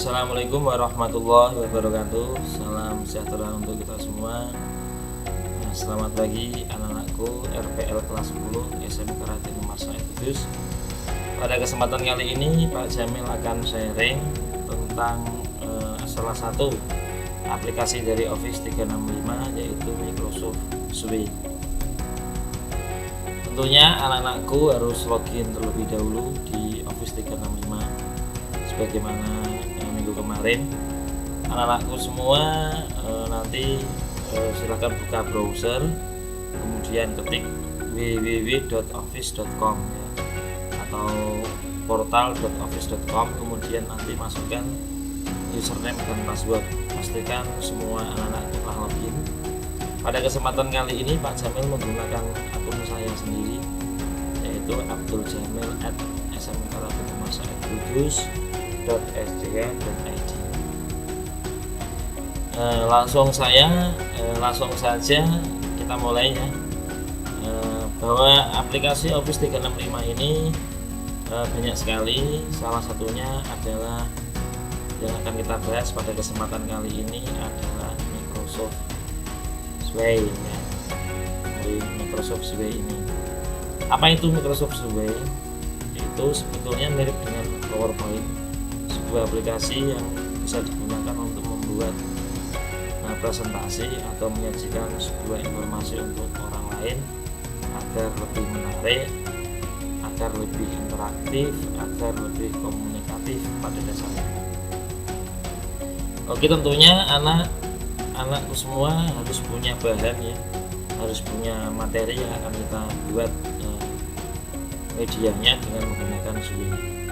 Assalamualaikum warahmatullahi wabarakatuh. Salam sejahtera untuk kita semua. Selamat pagi anak-anakku RPL kelas 10 SMK Raden Masaid Kudus. Pada kesempatan kali ini Pak Jamil akan sharing tentang salah satu aplikasi dari Office 365 yaitu Microsoft Suite. Tentunya anak-anakku harus login terlebih dahulu di Office 365 sebagaimana minggu kemarin. Anak-anakku semua nanti silahkan buka browser, kemudian ketik www.office.com ya, atau portal.office.com, kemudian nanti masukkan username dan password. Pastikan semua anak-anak telah login. Pada kesempatan kali ini Pak Jamil menggunakan akun saya sendiri, yaitu abdul-jamil@smk.sdn.id. Langsung saja kita mulai ya. Bahwa aplikasi Office 365 ini banyak sekali. Salah satunya adalah yang akan kita bahas pada kesempatan kali ini adalah Microsoft Suite ya. Microsoft Suite ini. Apa itu Microsoft Suite? Itu sebetulnya mirip dengan PowerPoint, sebuah aplikasi yang bisa digunakan untuk membuat presentasi atau menyajikan sebuah informasi untuk orang lain agar lebih menarik, agar lebih interaktif, agar lebih komunikatif pada dasarnya. Oke, tentunya anak-anakku semua harus punya bahan ya, harus punya materi yang akan kita buat medianya dengan menggunakan Suite.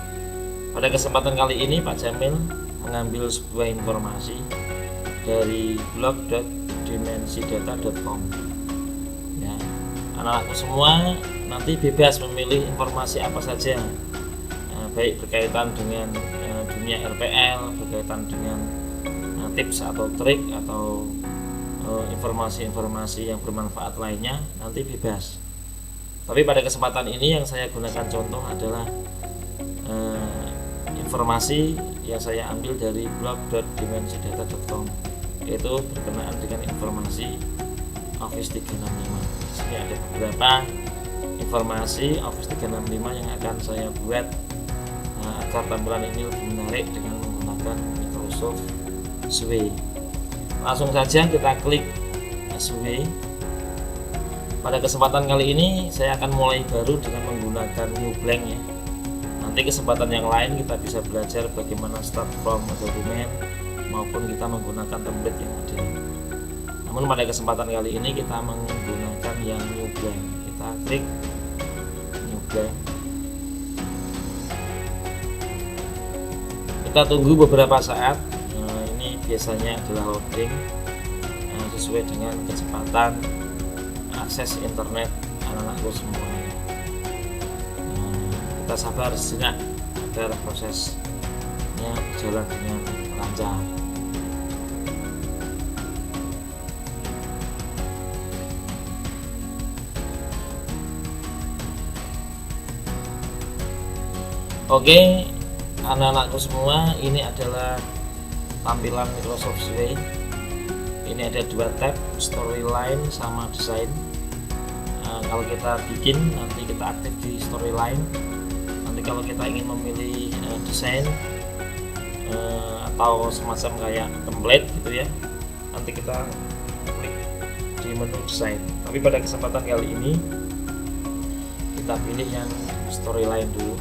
Pada kesempatan kali ini Pak Jamil mengambil sebuah informasi dari blog.dimensidata.com ya. Anak-anakku semua nanti bebas memilih informasi apa saja, baik berkaitan dengan dunia RPL, berkaitan dengan tips atau trik atau informasi-informasi yang bermanfaat lainnya, nanti bebas. Tapi pada kesempatan ini yang saya gunakan contoh adalah informasi yang saya ambil dari blog.dimensidata.com, yaitu berkenaan dengan informasi Office 365. Di sini ada beberapa informasi Office 365 yang akan saya buat agar tampilan ini lebih menarik dengan menggunakan Microsoft Suite. Langsung saja kita klik Suite. Pada kesempatan kali ini saya akan mulai baru dengan menggunakan New Blank ya. Nanti kesempatan yang lain kita bisa belajar bagaimana start from dokumen maupun kita menggunakan template yang ada. Namun pada kesempatan kali ini kita menggunakan yang New Blank. Kita klik New Blank. Kita tunggu beberapa saat. Ini biasanya adalah loading sesuai dengan kecepatan akses internet anak-anakku semua. Kita sabar sejenak agar prosesnya berjalan dengan lancar. Oke, anak-anakku semua, ini adalah tampilan Microsoft Suite. Ini ada dua tab, storyline sama desain. Kalau kita bikin, nanti kita aktif di storyline. Nanti kalau kita ingin memilih desain atau semacam kayak template gitu ya, nanti kita klik di menu desain. Tapi pada kesempatan kali ini kita pilih yang storyline dulu.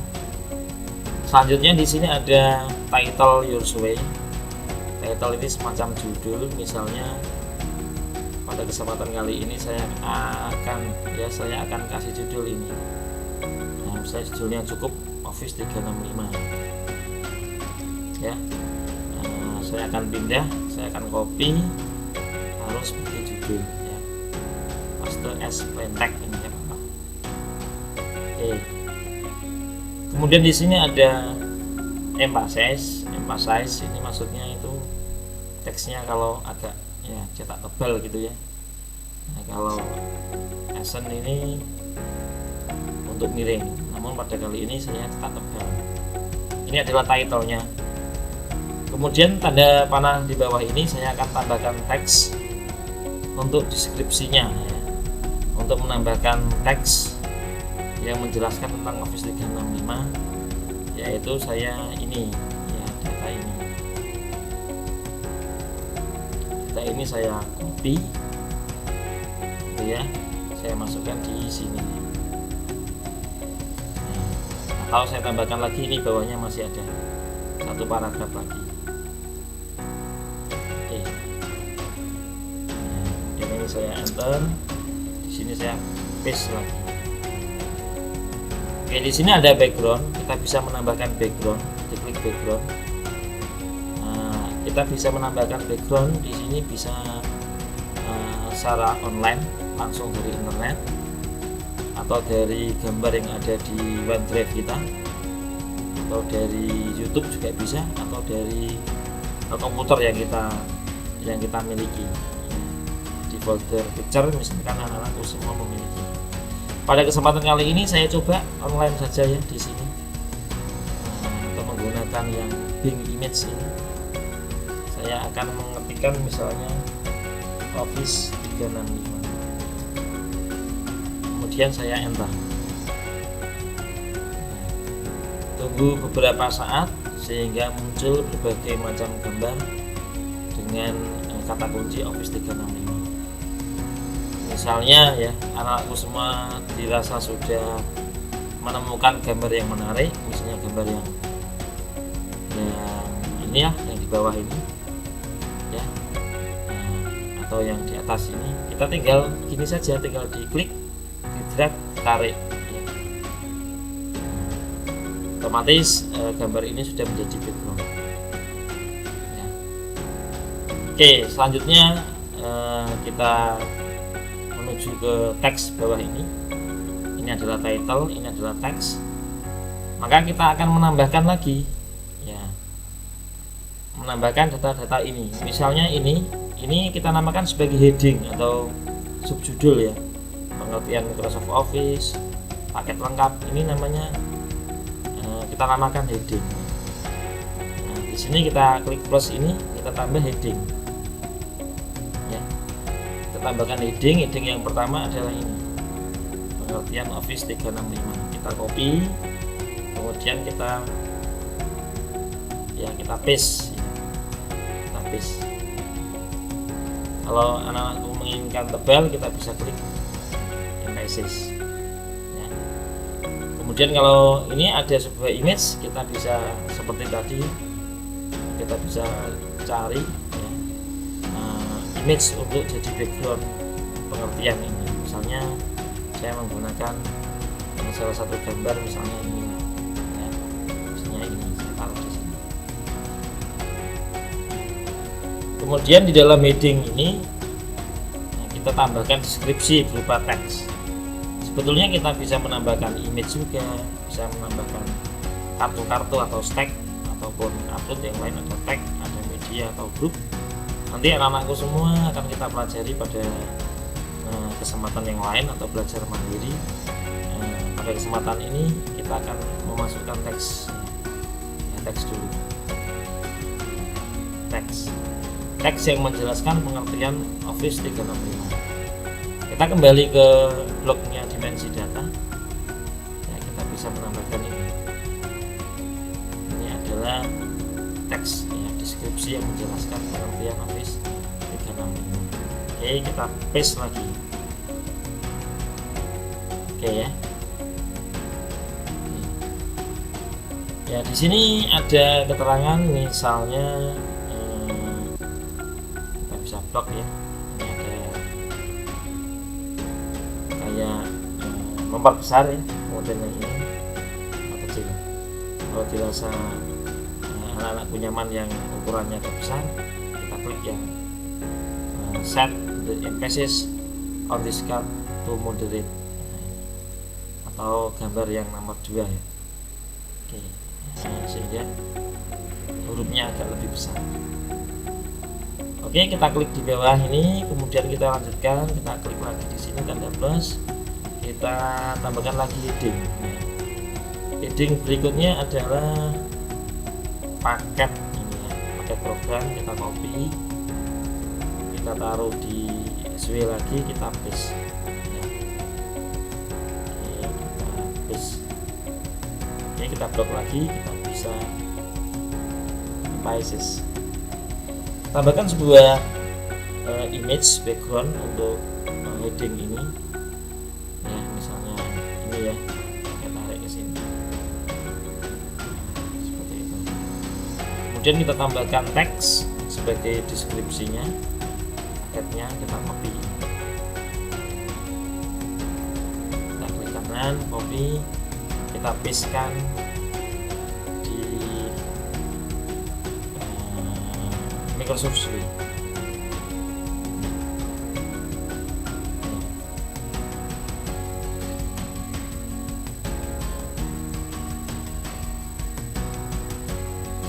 Selanjutnya di sini ada title your Suite. Title ini semacam judul, misalnya pada kesempatan kali ini saya akan kasih judul ini. Nah, misalnya judulnya cukup Office 365 ya. Saya akan pindah, saya akan copy, harus sebagai judul ya, paste as plain text ini ya. Oke. Kemudian di sini ada emphasize ini maksudnya itu teksnya kalau agak ya cetak tebal gitu ya. Nah, kalau accent ini untuk miring, namun pada kali ini saya cetak tebal. Ini adalah title-nya. Kemudian tanda panah di bawah ini saya akan tambahkan teks untuk deskripsinya ya. Untuk menambahkan teks yang menjelaskan tentang Office 365, yaitu saya ini ya, data ini saya copy gitu ya, saya masukkan di sini. Atau saya tambahkan lagi, ini bawahnya masih ada satu paragraf lagi. Oke. Dan ini saya enter. Di sini saya paste lagi. Oke, di sini ada background. Kita bisa menambahkan background. Diklik background. Nah, kita bisa menambahkan background di sini bisa secara online langsung dari internet, atau dari gambar yang ada di OneDrive kita, atau dari YouTube juga bisa, atau dari komputer yang kita miliki di folder picture, misalkan anak-anakku semua memiliki. Pada kesempatan kali ini saya coba online saja ya di sini untuk menggunakan yang Bing Image ini. Saya akan mengetikkan misalnya Office 365. Kemudian saya enter. Tunggu beberapa saat sehingga muncul berbagai macam gambar dengan kata kunci Office 365. Misalnya ya, anakku semua dirasa sudah menemukan gambar yang menarik, misalnya gambar yang ini ya, yang di bawah ini ya, atau yang di atas ini. Kita tinggal gini saja, tinggal diklik, drag, tarik ya. Otomatis gambar ini sudah menjadi background ya. Oke, selanjutnya kita menuju ke teks bawah ini. Ini adalah title, ini adalah teks. Maka kita akan menambahkan lagi ya, menambahkan data-data ini. Misalnya ini kita namakan sebagai heading atau subjudul ya, pengertian Microsoft Office, paket lengkap. Ini namanya kita namakan heading. Nah, di sini kita klik plus ini, kita tambah heading. Ya, kita tambahkan heading yang pertama adalah ini, pengertian Office 365. Kita copy, kemudian kita paste. Kita paste. Kalau anak-anakku menginginkan tebal, kita bisa klik emphasis ya. Kemudian kalau ini ada sebuah image, kita bisa seperti tadi, kita bisa cari ya, image untuk jadi background pengertian ini. Misalnya saya menggunakan salah satu gambar, misalnya ini ya, misalnya ini saya taruh di sini. Kemudian di dalam heading ini kita tambahkan deskripsi berupa teks. Sebetulnya kita bisa menambahkan image juga, bisa menambahkan kartu-kartu atau stack, ataupun upload yang lain, ada tag, ada media atau grup. Nanti anak-anakku semua akan kita pelajari pada kesempatan yang lain atau belajar mandiri. Pada kesempatan ini kita akan memasukkan teks ya, teks dulu, teks yang menjelaskan pengertian Office 365. Kita kembali ke bloknya dimensi data ya, kita bisa menambahkan ini adalah teks ya, deskripsi yang menjelaskan pengertian Office 365. Oke, kita paste lagi. Oke ya. Ya, di sini ada keterangan, misalnya kita bisa blok ya. Ini ada kayak memperbesar ya, kemudian yang ini kecil. Kalau dirasa anak-anakku nyaman yang ukurannya agak besar, kita klik yang set the emphasis on this card to moderate, atau gambar yang nomor 2 ya. Oke, sehingga hurufnya agak lebih besar. Oke, kita klik di bawah ini, kemudian kita lanjutkan, kita klik lagi di sini tanda plus, kita tambahkan lagi heading. Heading berikutnya adalah paket ini ya, ada program, kita copy, kita taruh di SW lagi, kita paste ya. Oke, kita paste. Oke, kita blok lagi, kita bisa paste. Tambahkan sebuah image background untuk heading ini ya, misalnya ini ya, kita tarik ke sini seperti itu. Kemudian kita tambahkan teks sebagai deskripsinya, paketnya kita copy, kita klik kanan, copy, kita pastekan di Microsoft Suite.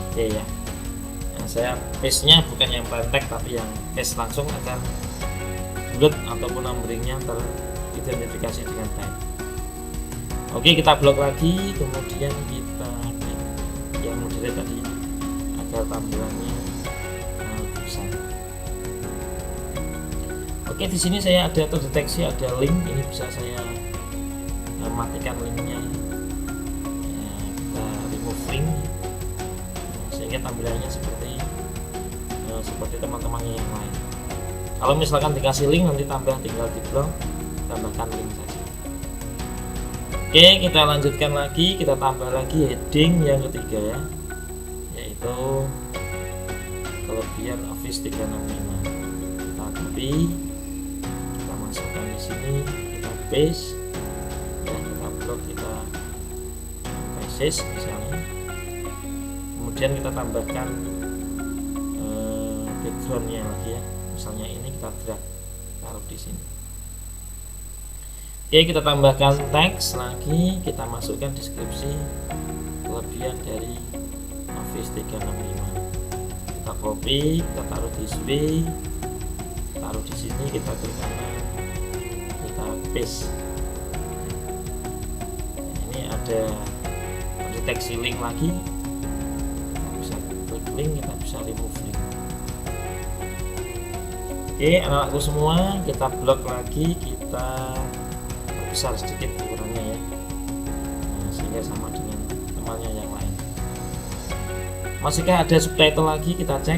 Oke ya, nah, saya paste-nya bukan yang plain text tapi yang paste langsung agar bulat ataupun numberingnya teridentifikasi dengan baik. Oke, kita blok lagi, kemudian kita yang model tadi agar tampilannya besar. Oke, di sini saya ada terdeteksi ada link, ini bisa saya matikan linknya ya, kita remove link sehingga tampilannya seperti teman-temannya yang lain. Kalau misalkan dikasih link nanti tinggal di blok, tambahkan link saja. Oke, kita lanjutkan lagi, kita tambah lagi heading yang ketiga ya, yaitu kelebihan Office 365. Kita copy, kita masukkan di sini, kita paste, dan kita blok, kita paste misalnya. Kemudian kita tambahkan backgroundnya lagi ya, misalnya ini kita drag taruh di sini. Oke, kita tambahkan teks lagi, kita masukkan deskripsi kelebihan dari Office 365. Kita copy, kita taruh di SW, taruh di sini, kita klik kanan, kita paste. Ini ada deteksi link lagi. Link, kita bisa remove link. Oke, anak-anakku semua, kita blok lagi, kita besar sedikit ukurannya ya, nah, sehingga sama dengan temannya yang lain. Masihkah ada subtitle lagi, kita cek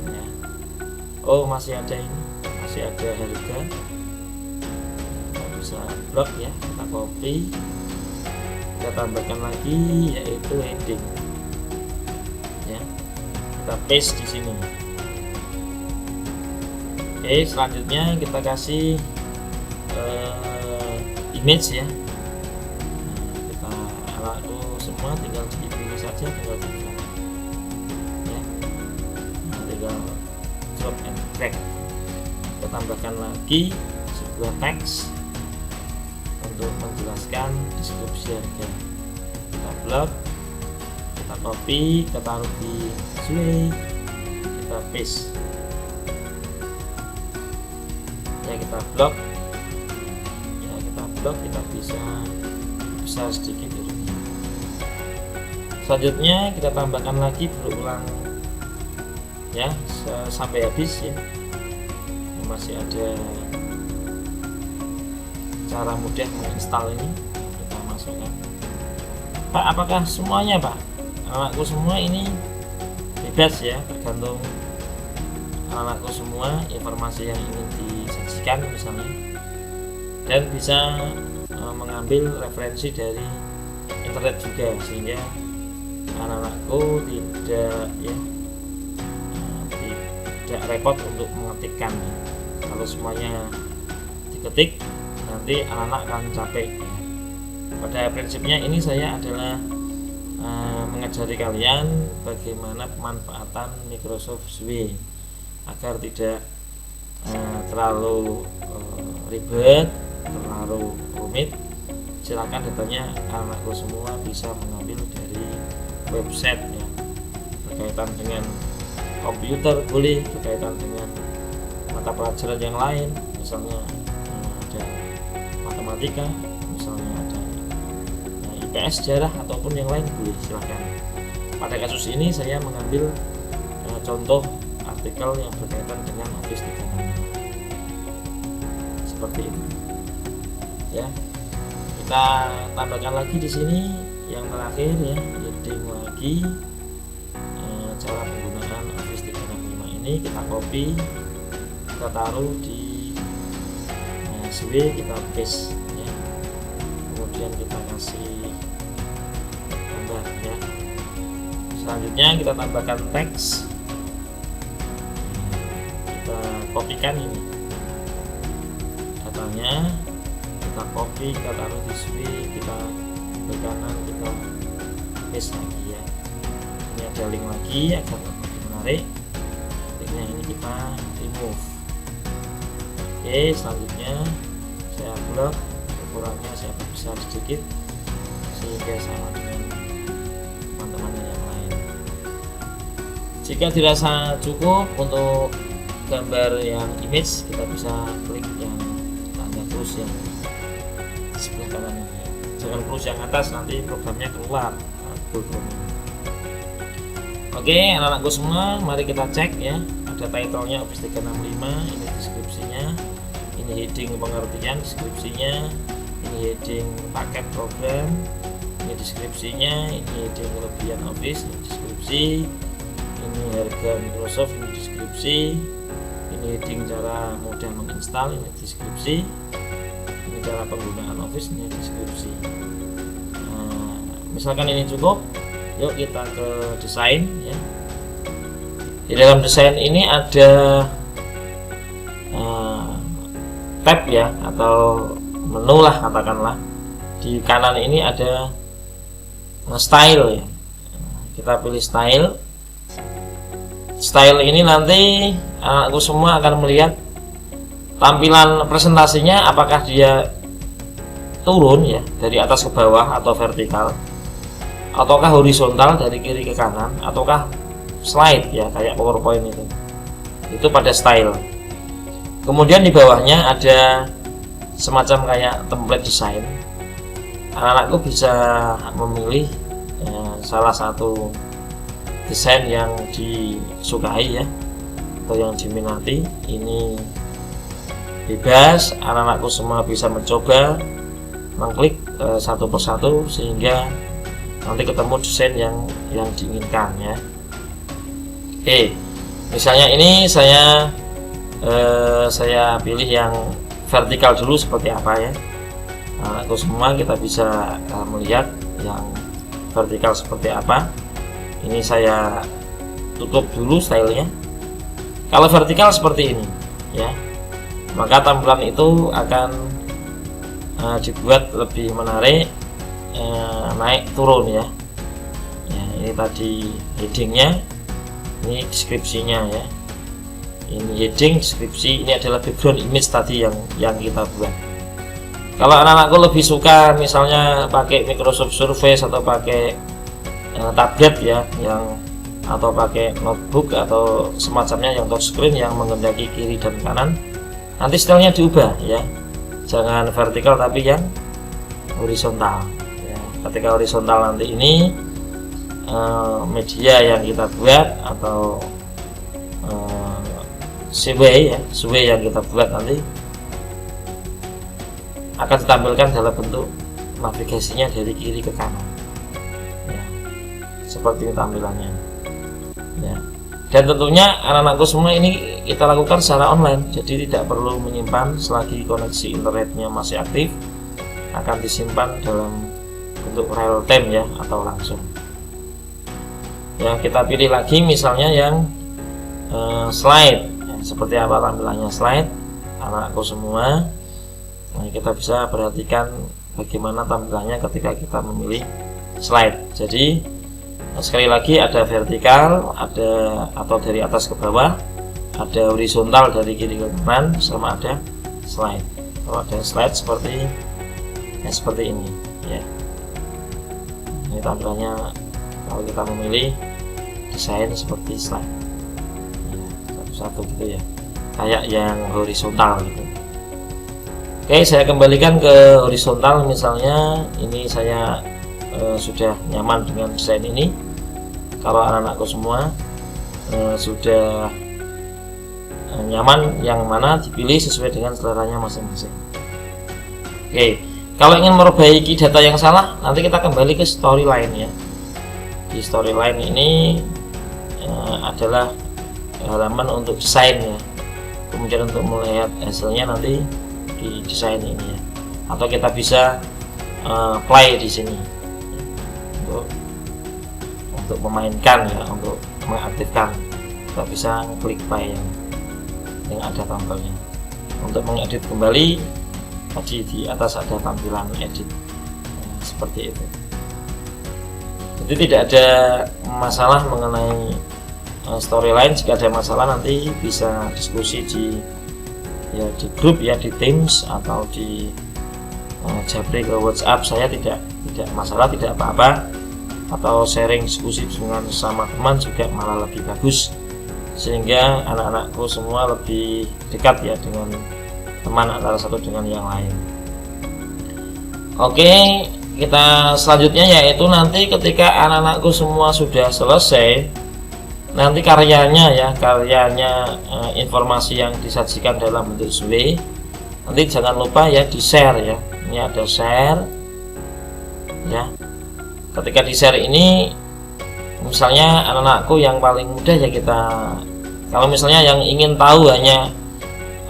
ya. Oh, masih ada, ini masih ada harga, kita bisa blok ya, kita copy, kita tambahkan lagi yaitu heading ya, kita paste di sini. Oke, selanjutnya kita kasih image ya. Nah, kita alatku semua tinggal dipilih saja, tinggal drag ya. Nah, tinggal drop and drag. Kita tambahkan lagi sebuah teks untuk menjelaskan deskripsi harga. Kita blok, kita copy, kita taruh di sini, kita paste ya, kita blok ya, kita bisa besar sedikit hurufnya. Selanjutnya kita tambahkan lagi berulang ya sampai habis ya. Masih ada cara mudah menginstal ini, kita masukkan. Pak, apakah semuanya Pak? Anakku semua ini bebas ya, tergantung anakku semua informasi yang ingin disajikan misalnya, dan bisa mengambil referensi dari internet juga, sehingga anak-anakku tidak repot untuk mengetikkan ya. Kalau semuanya diketik nanti anak-anak akan capek ya. Pada prinsipnya ini saya adalah mengajari kalian bagaimana pemanfaatan Microsoft Suite agar tidak terlalu ribet, terlalu rumit. Silakan datanya anakku semua bisa mengambil dari website ya, berkaitan dengan komputer boleh, berkaitan dengan mata pelajaran yang lain, misalnya ada matematika, misalnya ada IPS, sejarah ataupun yang lain boleh, silakan. Pada kasus ini saya mengambil contoh artikel yang berkaitan dengan Office 365 seperti itu ya. Kita tambahkan lagi di sini yang terakhir ya, heading lagi. Cara penggunaan Office 365 ini kita copy, kita taruh di CW, kita paste ya. Kemudian kita kasih gambar ya. Selanjutnya kita tambahkan teks, kita kopikan ini datanya, kita copy, kita taruh di CW, kita ke kanan, kita paste lagi ya. Ini ada link lagi agar lebih menarik. Linknya ini kita remove. Oke, selanjutnya saya blok, ukurannya saya besar sedikit sehingga sama dengan teman-teman yang lain. Jika dirasa cukup untuk gambar yang image, kita bisa klik yang tanda plus yang di sebelah kanan ini. Jangan plus yang atas, nanti programnya keluar Google. Oke, anak-anakku semua, mari kita cek ya. Ada title-nya Office 365, ini deskripsinya, ini heading pengertian deskripsinya, ini heading paket program, ini deskripsinya, ini heading kelebihan Office, ini deskripsi, ini harga Microsoft, ini deskripsi, ini heading cara mudah menginstal, ini deskripsi, ini cara penggunaan Office, ini deskripsi. Nah, misalkan ini cukup, yuk kita ke desain ya. Di dalam desain ini ada tab ya, atau menu lah katakanlah. Di kanan ini ada style ya. Kita pilih style. Style ini nanti aku semua akan melihat tampilan presentasinya, apakah dia turun ya dari atas ke bawah atau vertikal, ataukah horizontal dari kiri ke kanan, ataukah slide ya kayak PowerPoint itu pada style. Kemudian di bawahnya ada semacam kayak template desain. Anak-anakku bisa memilih salah satu desain yang disukai ya, atau yang diminati. Ini bebas, anak-anakku semua bisa mencoba mengklik satu persatu sehingga nanti ketemu desain yang diinginkan ya. Oke, misalnya ini saya pilih yang vertikal dulu seperti apa ya. Nah, itu semua kita bisa melihat yang vertikal seperti apa. Ini saya tutup dulu stylenya. Kalau vertikal seperti ini ya, maka tampilan itu akan dibuat lebih menarik, naik turun ya. Ini tadi headingnya, ini deskripsinya ya. Ini heading, deskripsi, ini adalah background image tadi yang kita buat. Kalau anak-anakku lebih suka misalnya pakai Microsoft Surface atau pakai tablet ya, atau pakai notebook atau semacamnya yang touchscreen yang mengendaki kiri dan kanan, nanti stylenya diubah ya. Jangan vertikal tapi yang horizontal ya. Ketika horizontal nanti ini media yang kita buat atau CW ya, CW yang kita buat nanti akan ditampilkan dalam bentuk navigasinya dari kiri ke kanan ya. Seperti ini tampilannya ya. Dan tentunya anak-anakku semua ini kita lakukan secara online, jadi tidak perlu menyimpan selagi koneksi internetnya masih aktif, akan disimpan dalam bentuk real time ya, atau langsung ya. Kita pilih lagi misalnya yang slide ya, seperti apa tampilannya slide anak-anakku semua. Nah, kita bisa perhatikan bagaimana tampilannya ketika kita memilih slide. Jadi sekali lagi ada vertikal, ada atau dari atas ke bawah, ada horizontal dari kiri ke kanan, sama ada slide. Kalau ada slide seperti ini ya. Ini tampilannya kalau kita memilih desain seperti slide ya, satu-satu gitu ya, kayak yang horizontal gitu. Oke, saya kembalikan ke horizontal. Misalnya ini saya sudah nyaman dengan desain ini. Kalau anak-anakku semua sudah nyaman, yang mana dipilih sesuai dengan seleranya masing-masing. Oke, kalau ingin memperbaiki data yang salah, nanti kita kembali ke storyline ya. Di storyline ini adalah halaman untuk desain ya. Kemudian untuk melihat hasilnya nanti di desain ini ya. Atau kita bisa play di sini untuk memainkan ya, untuk mengaktifkan. Kita bisa klik play yang ada tampilannya. Untuk mengedit kembali, tadi di atas ada tampilan edit seperti itu. Jadi tidak ada masalah mengenai storyline. Jika ada masalah nanti bisa diskusi di grup ya, di Teams atau di japri ke WhatsApp. Saya tidak masalah, tidak apa-apa. Atau sharing diskusi dengan sama teman juga malah lebih bagus, sehingga anak-anakku semua lebih dekat ya dengan teman antara satu dengan yang lain. Oke, kita selanjutnya yaitu nanti ketika anak-anakku semua sudah selesai, nanti karyanya informasi yang disajikan dalam bentuk survei, nanti jangan lupa ya di share ya. Ini ada share ya. Ketika di share ini, misalnya anak-anakku yang paling mudah ya kalau misalnya yang ingin tahu hanya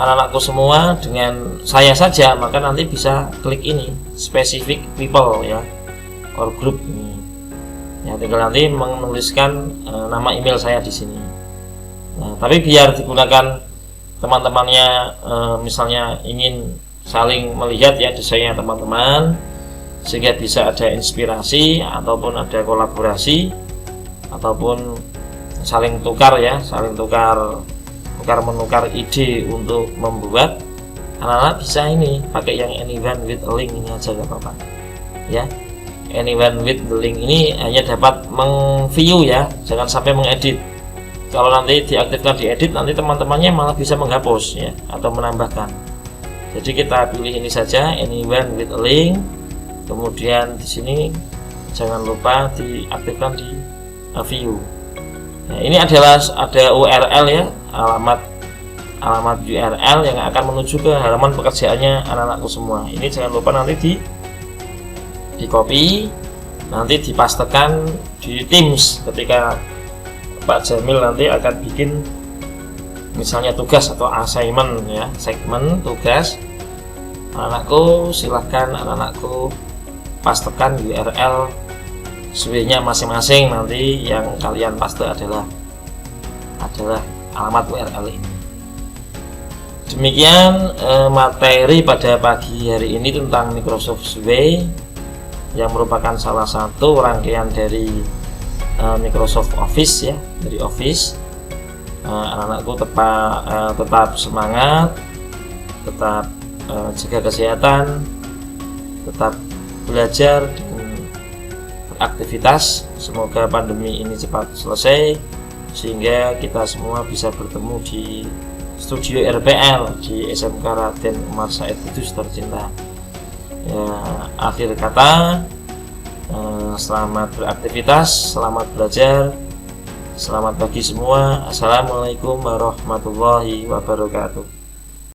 anak-anakku semua dengan saya saja, maka nanti bisa klik ini specific people ya, or group ini ya, tinggal nanti menuliskan nama email saya di sini. Nah, tapi biar digunakan teman-temannya, misalnya ingin saling melihat ya desainnya teman-teman, sehingga bisa ada inspirasi ataupun ada kolaborasi ataupun saling tukar menukar ide untuk membuat. Anak-anak bisa ini pakai yang anyone with a link ini aja, gak apa-apa ya. Anyone with the link ini hanya dapat meng-view ya, jangan sampai mengedit. Kalau nanti diaktifkan di edit, nanti teman-temannya malah bisa menghapus ya, atau menambahkan. Jadi kita pilih ini saja, anyone with a link. Kemudian di sini jangan lupa diaktifkan di view. Nah, ini ada URL ya, alamat URL yang akan menuju ke halaman pekerjaannya anak-anakku semua. Ini jangan lupa nanti di copy, nanti dipastekan di Teams ketika Pak Jamil nanti akan bikin misalnya tugas atau assignment ya, segmen tugas. Anak-anakku silahkan pastekan URL survei-nya masing-masing, nanti yang kalian paste adalah alamat URL ini. Demikian materi pada pagi hari ini tentang Microsoft Survey, yang merupakan salah satu rangkaian dari Microsoft Office ya, dari Office. Anak-anakku tetap semangat, tetap jaga kesehatan, tetap belajar dan beraktivitas. Semoga pandemi ini cepat selesai sehingga kita semua bisa bertemu di studio RPL di SMK Raden Umar Said Kudus tercinta. Ya, akhir kata, selamat beraktivitas, selamat belajar, selamat pagi semua. Assalamualaikum warahmatullahi wabarakatuh.